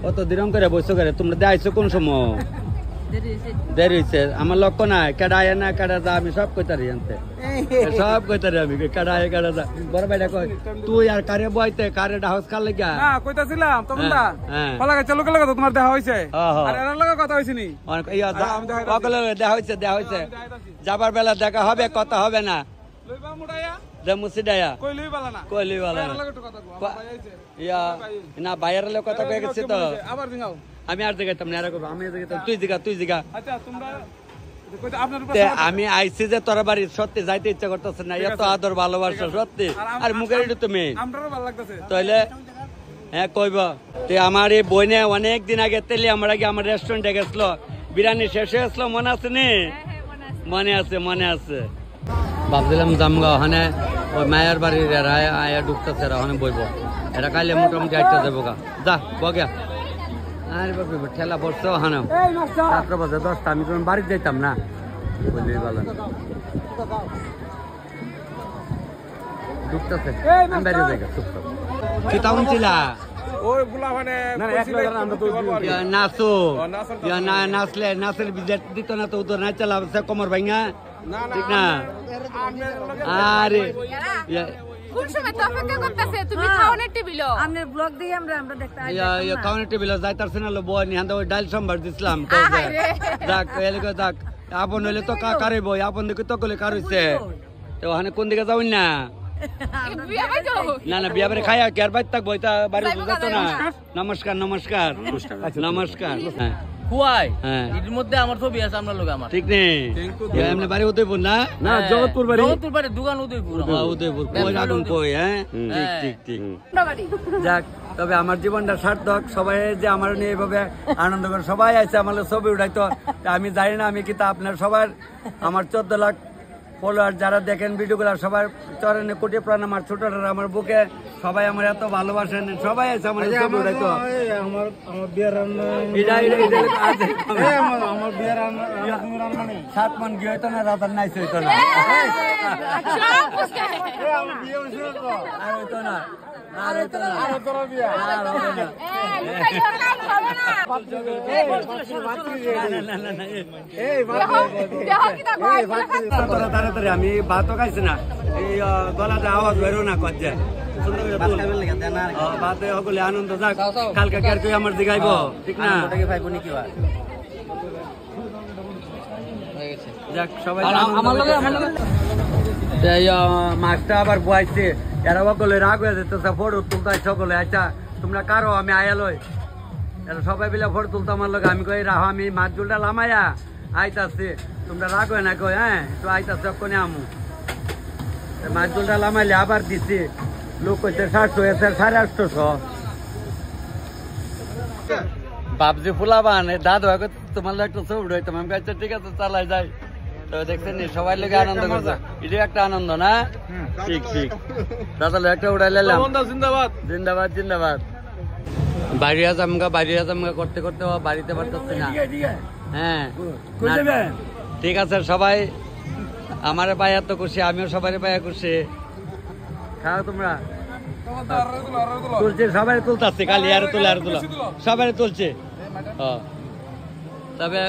Speaker 1: অত দিরম করে বসে করে তোমরা দেখাইছো কোন সময় দেরি হয়েছে আমার লক্ষ্য নাই কেডা আয় না কেডা যা আমি সব কইতারি আনতে সব কইতারি আমি কেডা আয় কেডা যা বড় ভাইটা কই তুই আর কারে বইতে কারে ডাউস কার লাগিয়া
Speaker 2: না কইতাছিলাম তখন দা কলাকে চলো কলাকে তো তোমার দেখা হইছে আর এর লগে কথা হইছে নি
Speaker 1: সকলে দেখা হইছে যাবার বেলা দেখা হবে কথা হবে না
Speaker 2: লইবা মুড়ায়া
Speaker 1: দে মুসিডায়া
Speaker 2: কই লই বালা না
Speaker 1: কই লই বালা না
Speaker 2: লগে তো কথা কো ভাই আইছে
Speaker 1: ইয়া না বাইরের লোক কথা কয়ে গেছে তো
Speaker 2: আবার দিঙাও
Speaker 1: আমি আর জায়গায় না এরকম আমি তুই জিগা
Speaker 2: আচ্ছা তোমরা আপনার উপর
Speaker 1: আমি আইসি যে তোর বাড়ি সত্যি যাইতে ইচ্ছা করতেছে না এত আদর ভালোবাসা সত্যি আর মুখের একটু তো মেন
Speaker 2: আমরাও ভালো লাগতেছে
Speaker 1: তাইলে হ্যাঁ কইব তে আমার এই বইনে অনেক দিন আগে তেলে আমার আগে আমার রেস্টুরেন্টে গেছিল বিরিয়ানি শেষ হয়ে আসলো মনে আছে নি মনে আছে ভাবছিলাম জামগা ওখানে ওই মায়ের বাড়ির আয়া ঢুকতেছে ওখানে বইব এটা কাইলে মোটামুটি আটটা যাবো গা যা বগা আরে বাবু ঠেলা পড়ছে ওখানে 7 বাজে 10টা আমি তখন বাড়িতে যাইতাম না বুঝলি ভালো ঢুকতেছে আমি বাইরে যাই চুপচাপ কি তাউন ছিলা
Speaker 2: ওই বুলা মানে
Speaker 1: নাচো নাচলে বিজেট দিত না তো উত্তর না চালাবছে কোমর ভাঙা ঠিক না আরে
Speaker 3: কোন সময় তো অপেক্ষা করতেছে তুমি খাওয়ানোর টেবিল আমাদের ব্লগ দিয়ে আমরা দেখতে আই
Speaker 1: খাওয়ানোর টেবিল যাইতারছে না লো বই নিহান্দ ওই ডাল সম্ভার দিছিলাম যাক এলাকা যাক আপন হইলে তো কারে বই আপন দিকে তো কলে কার হইছে তো ওখানে কোন দিকে যাওই না না বিয়া বাড়ি খাইয়া কে আর বাইর থাকবো এটা বাড়ি যেত না নমস্কার
Speaker 5: খুয়াই এর মধ্যে আমার ছবি আছে আপনার লোক আমার
Speaker 1: ঠিক নেই এমনি বাড়ি উদয়পুর না জগৎপুর
Speaker 5: বাড়ি দোকান উদয়পুর
Speaker 1: কই আগুন কই হ্যাঁ ঠিক যাক তবে আমার জীবনটা সার্থক সবাই যে আমার নিয়ে এভাবে আনন্দ করে সবাই আছে আমার ছবি উঠাইতো আমি জানি না আমি কিন্তু আপনার সবার আমার 14 লাখ ফলোয়ার যারা দেখেন ভিডিওগুলো সবার চরণে কোটি প্রণাম আর ছোটরা আমার বুকে সবাই আমার এত ভালোবাসেন সবাই আছে আমার ছবি উঠাইতো
Speaker 2: আমার বিয়ার রান্না
Speaker 1: আমার বিয়ার রান্না 7 মন কি হইতো না রাতার নাইস হইতো না আর হইতো না তাড়াতাড়ি আমি ভাতও খাইছি না এই গলাতে আওয়াজ বেরো না করছে ভাতে সকলে আনন্দ যাক কালকে কে তুই আমার জিগাইব ঠিক না যাক সবাই মাছটা আবার বয়াইছে এরা সকলে রাগ হয়ে যেতেছে ফটো তুলতে সকলে আচ্ছা তোমরা কারো আমি আয়ালই এরা সবাই মিলে ফটো তুলতে আমার লোক আমি কই রাহো আমি মাছ জুলটা লামাইয়া আইতাছি তোমরা রাগ হয় না কই হ্যাঁ তো আইতাছি কোনে আমু মাছ জুলটা লামাইলে আবার দিছি লোক কইছে 700 এসে 850 বাবজি ফুলাবান দাদু তোমার লোক একটু ছবি উঠাইতাম আমি আচ্ছা ঠিক আছে চালাই যাই তো দেখছেন সবাই লোক আনন্দ করছে এটা একটা আনন্দ না ঠিক দাদা একটা উড়াই লাম জিন্দাবাদ বাড়িয়া জামগা করতে করতে বাড়িতে পারতেছি না হ্যাঁ ঠিক আছে সবাই আমার পায়া তো খুশি আমিও সবাই পায়া খুশি খাও তোমরা তুলছে সবাই তুলতেছে খালি আর তুলে সবাই তুলছে তবে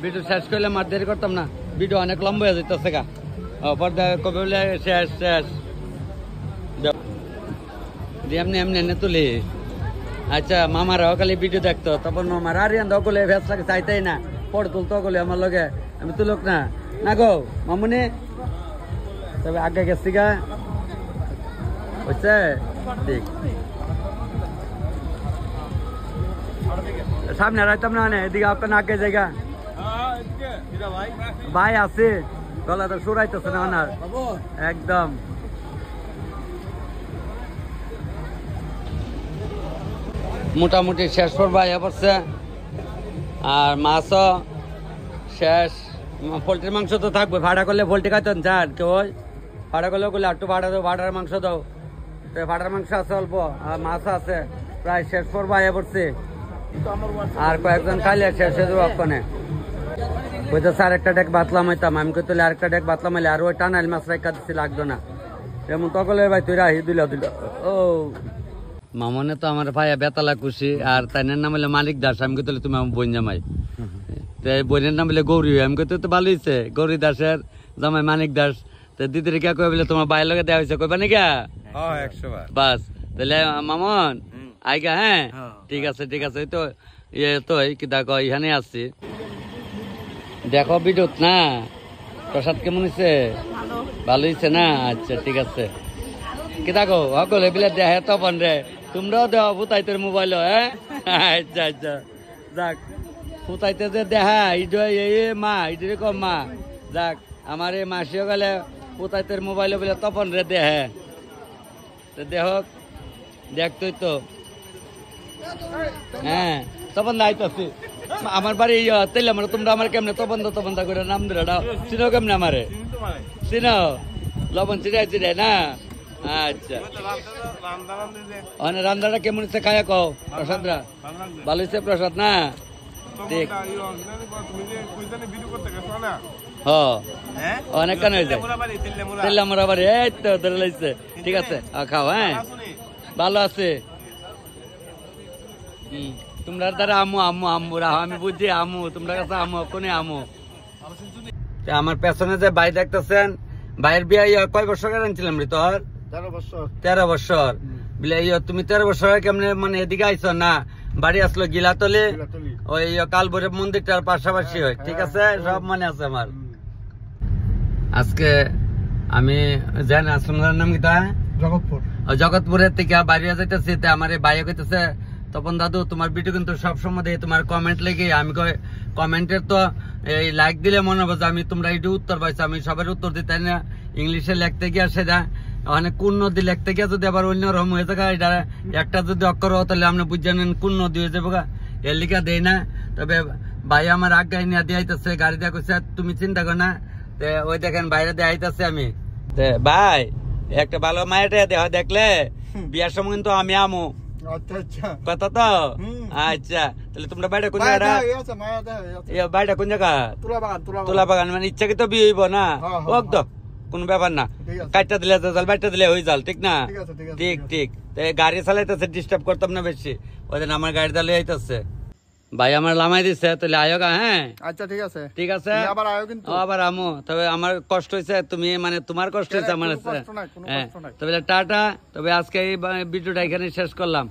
Speaker 1: ভিডিও শেষ করলে মার দেরি করতাম না ভিডিও অনেক লম্বা হয়ে যেতেছে গা পর্দা কবে বলে শেষ এমনি তুলি আচ্ছা মামারাও খালি ভিডিও দেখতো তখন মামার আর সকলে ভেস লাগে চাইতেই না পড় তুলতো সকলে আমার লগে আমি তুলক না গো মামুনি তবে আগে গেছি গা বুঝছে ঠিক সামনে রাইতাম না এদিকে আপনার আগে জায়গা ভাই আছে গলাটা সুরাইতেছে না ওনার একদম মোটামুটি শেষ করবা পড়ছে আর মাছও শেষ পোলট্রির মাংস তো থাকবে ভাড়া করলে পোলট্রি খাইতেন চান কেউ ভাড়া করলে করলে একটু ভাড়া দাও ভাড়ার মাংস দাও ভাড়ার মাংস আছে অল্প আর মাছ আছে প্রায় শেষ করবা পড়ছে আর কয়েকজন খাইলে শেষ হয়ে যাবো ওখানে বলতেছে আরেকটা ডেক বাতলাম হইতাম আমি কই তাহলে আরেকটা ডেক বাতলাম হইলে আর ওই টানাইল মাছ রাখা দিচ্ছি লাগতো না এমন তকলে ভাই তুই রাহি দিল ও মামনে তো আমার ভাইয়া বেতালা খুশি আর তাইনের নাম হলে মালিক দাস আমি কই তাহলে তুমি আমার বোন জামাই বোনের নাম বলে গৌরী আমি কই তো ভালো হয়েছে গৌরী দাসের জামাই মানিক দাস তো দিদির কে কই বলে তোমার বাইর লগে দেওয়া হয়েছে কইবা নাকি বাস তাহলে মামন আইগা হ্যাঁ ঠিক আছে তো তো কি দেখো এখানে আসছি দেখো ভিডিওত না প্রসাদ কেমন হয়েছে ভালো হয়েছে না আচ্ছা ঠিক আছে কি দেখো সকলে বিলে দেখে তপন রে তোমরাও দেওয়া বুতাই তোর মোবাইল হ্যাঁ আচ্ছা যাক কোথাইতে যে দেখা ইডো এই মা ইডে কম মা যাক আমার এই মাসিও গেলে কোথাইতের মোবাইলে বলে তপন রে দেহে তো দেখ দেখতই তো হ্যাঁ তপন দা আইতাছি আমার বাড়ি তেলে আমার তোমরা আমার কেমনে তপন দা করে নাম ধরে দাও চিনো কেমনে আমারে চিনো লবণ চিরাই না আচ্ছা রান্নাটা কেমন হচ্ছে খায়া কও প্রসাদরা ভালো হচ্ছে প্রসাদ না ঠিক অনেক কান হয়ে যায় তেল্লা মোরা বাড়ি এই তো ধরে লাগছে ঠিক আছে খাও হ্যাঁ ভালো আছে তোমরা দ্বারা আমু রাহ আমি বুঝছি আমু তোমরা কাছে আমু কোনে আমু আমার পেছনে যে ভাই দেখতেছেন ভাইয়ের বিয়ে কয় বছর আনছিলাম রে তোর 13 বছর বলে তুমি 13 বছর কেমনে মানে এদিকে আইছ না বাড়ি আসলো গিলাতলি ওই কালবরে মন্দিরটার পাশাপাশি হয় ঠিক আছে সব মনে আছে আমার আজকে আমি জানি আসলামের নাম কি তা জগৎপুরের থেকে বাড়ি যাইতেছি আমার এই ভাই কইতেছে তপন দাদু তোমার ভিডিও কিন্তু সবসময় দেয় তোমার কমেন্ট লেগে আমি কমেন্টের তো এই লাইক দিলে মনে হবে যে আমি তোমরা এইটু উত্তর পাইছো আমি সবার উত্তর দিই তাই না ইংলিশে লিখতে গিয়ে সেটা অনেক কোন নদী লিখতে গিয়ে যদি আবার অন্য রকম হয়ে থাকে এটা একটা যদি অক্ষর হয় তাহলে আপনি বুঝে নেন কোন নদী হয়ে যাবো এর লিখা দেয় না তবে ভাই আমার আজ্ঞায় নিয়ে দিয়ে আইতেছে গাড়ি দিয়ে কইছে তুমি চিন্তা কর না ওই দেখেন বাইরে দিয়ে আইতেছে আমি ভাই একটা ভালো মায়ের দেহ দেখলে বিয়ার সময় কিন্তু আমি আমু কথা তো আচ্ছা তাহলে তোমরা বাইরে কোন জায়গা বাইরে কোন জায়গা তুলা বাগান মানে ইচ্ছাকৃত বিয়ে হইব না ওক তো কোন ব্যাপার না কাটটা দিলে বাইরটা দিলে হয়ে যাল ঠিক না ঠিক গাড়ি চালাইতেছে ডিস্টার্ব করতাম না বেশি ওই দিন আমার গাড়ি দালে আইতেছে ভাই আমার লামাই দিচ্ছে তাহলে আয়োগা হ্যাঁ
Speaker 6: আচ্ছা ঠিক আছে
Speaker 1: আবার আমো তবে আমার কষ্ট হয়েছে তুমি মানে তোমার কষ্ট হয়েছে আমার তবে টাটা তবে আজকে এই ভিডিওটা এখানে শেষ করলাম।